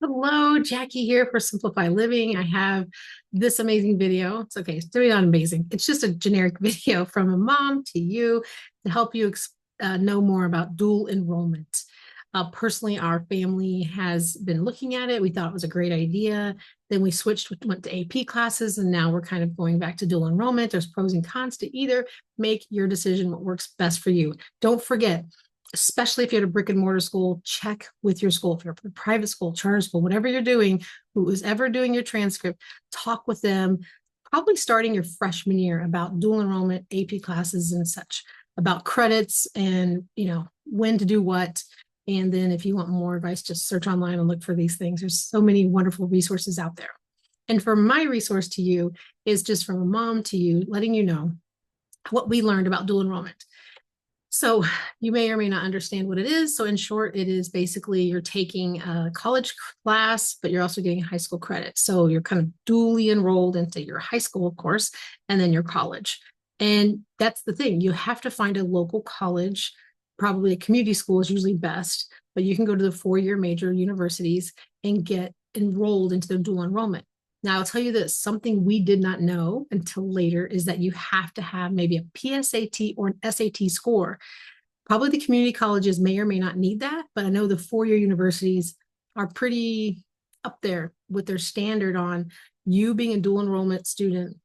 Hello, Jackie here for Simplify Living. I have this amazing video. It's okay, it's really not amazing. It's just a generic video from a mom to you to help you know more about dual enrollment. Personally, our family has been looking at it. We thought it was a great idea. Then we switched, went to AP classes, and now we're kind of going back to dual enrollment. There's pros and cons to either. Make your decision what works best for you. Don't forget, especially if you're at a brick and mortar school, check with your school. If you're a private school, charter school, whatever you're doing, who is ever doing your transcript, talk with them, probably starting your freshman year about dual enrollment, AP classes and such, about credits and, when to do what. And then if you want more advice, just search online and look for these things. There's so many wonderful resources out there. And for my resource to you is just from a mom to you, letting you know what we learned about dual enrollment. So you may or may not understand what it is. So in short, it is basically you're taking a college class, but you're also getting high school credit. So you're kind of dually enrolled into your high school, of course, and then your college. And that's the thing. You have to find a local college. Probably a community school is usually best, but you can go to the four-year major universities and get enrolled into the dual enrollment. Now, I'll tell you this, something we did not know until later is that you have to have maybe a PSAT or an SAT score. Probably the community colleges may or may not need that, but I know the four-year universities are pretty up there with their standard on you being a dual enrollment student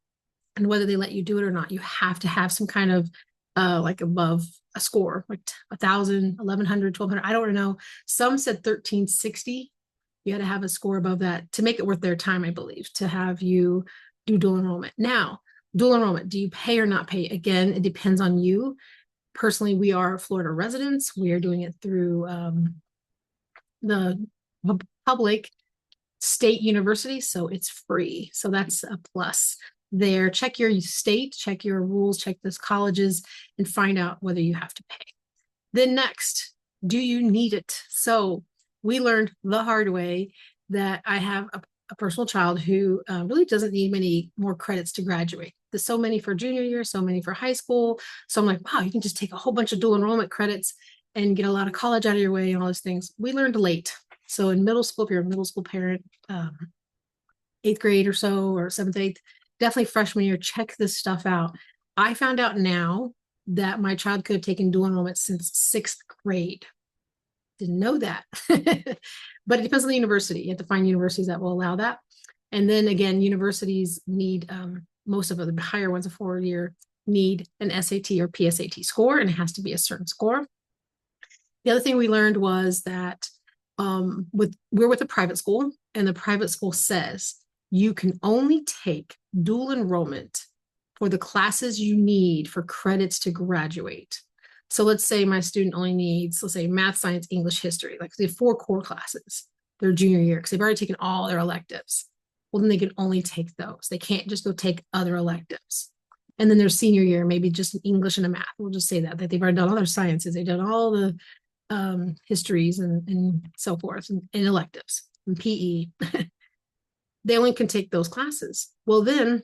and whether they let you do it or not. You have to have some kind of like above a score, like 1,000, 1,100, 1,200. I don't know. Some said 1,360. You had to have a score above that to make it worth their time, I believe, to have you do dual enrollment. Now, dual enrollment, do you pay or not pay? Again, it depends on you. Personally, we are Florida residents. We are doing it through the public state university, so it's free. So that's a plus there. Check your state, check your rules, check those colleges, and find out whether you have to pay. Then next, do you need it? So we learned the hard way that I have a personal child who really doesn't need many more credits to graduate. There's so many for junior year, so many for high school. So I'm like, wow, you can just take a whole bunch of dual enrollment credits and get a lot of college out of your way and all those things. We learned late. So in middle school, if you're a middle school parent, eighth grade or so, or seventh, eighth, definitely freshman year, check this stuff out. I found out now that my child could have taken dual enrollment since sixth grade. Didn't know that. But it depends on the university. You have to find universities that will allow that. And then again, universities need, most of the higher ones, a four-year, need an SAT or PSAT score, and it has to be a certain score. The other thing we learned was that we're with a private school, and the private school says you can only take dual enrollment for the classes you need for credits to graduate. So let's say my student only needs, let's say, math, science, English, history. Like they have 4 core classes their junior year because they've already taken all their electives. Well, then they can only take those. They can't just go take other electives. And then their senior year, maybe just an English and a math. We'll just say that they've already done all their sciences. They've done all the histories and so forth and electives and PE. They only can take those classes. Well, then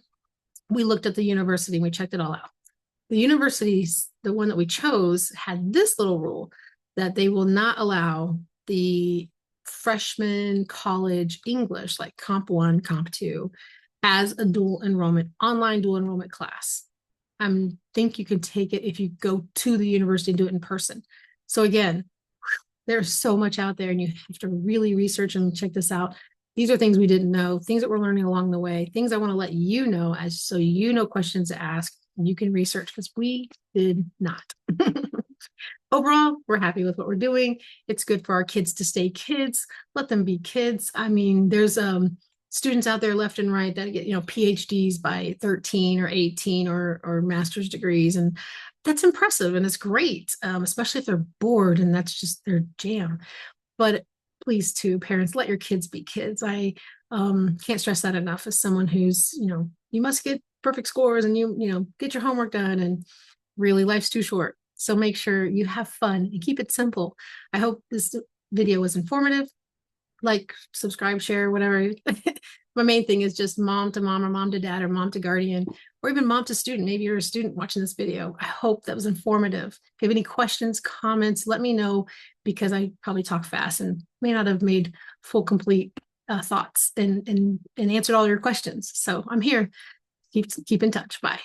we looked at the university and we checked it all out. The universities, the one that we chose, had this little rule that they will not allow the freshman college English, like Comp 1, Comp 2, as a dual enrollment, online dual enrollment class. I think you could take it if you go to the university and do it in person. So again, there's so much out there and you have to really research and check this out. These are things we didn't know, things that we're learning along the way, things I want to let you know as so you know questions to ask. You can research because we did not. Overall, we're happy with what we're doing. It's good for our kids to stay kids. Let them be kids. I mean, there's students out there left and right that get, PhDs by 13 or 18 or master's degrees. And that's impressive and it's great, especially if they're bored and that's just their jam. But please, too, parents, let your kids be kids. I can't stress that enough as someone who's, you must get perfect scores and you get your homework done, and really life's too short. So make sure you have fun and keep it simple. I hope this video was informative. Like, subscribe, share, whatever. My main thing is just mom to mom or mom to dad or mom to guardian or even mom to student. Maybe you're a student watching this video. I hope that was informative. If you have any questions, comments, let me know because I probably talk fast and may not have made full, complete thoughts and answered all your questions. So I'm here. Keep in touch. Bye.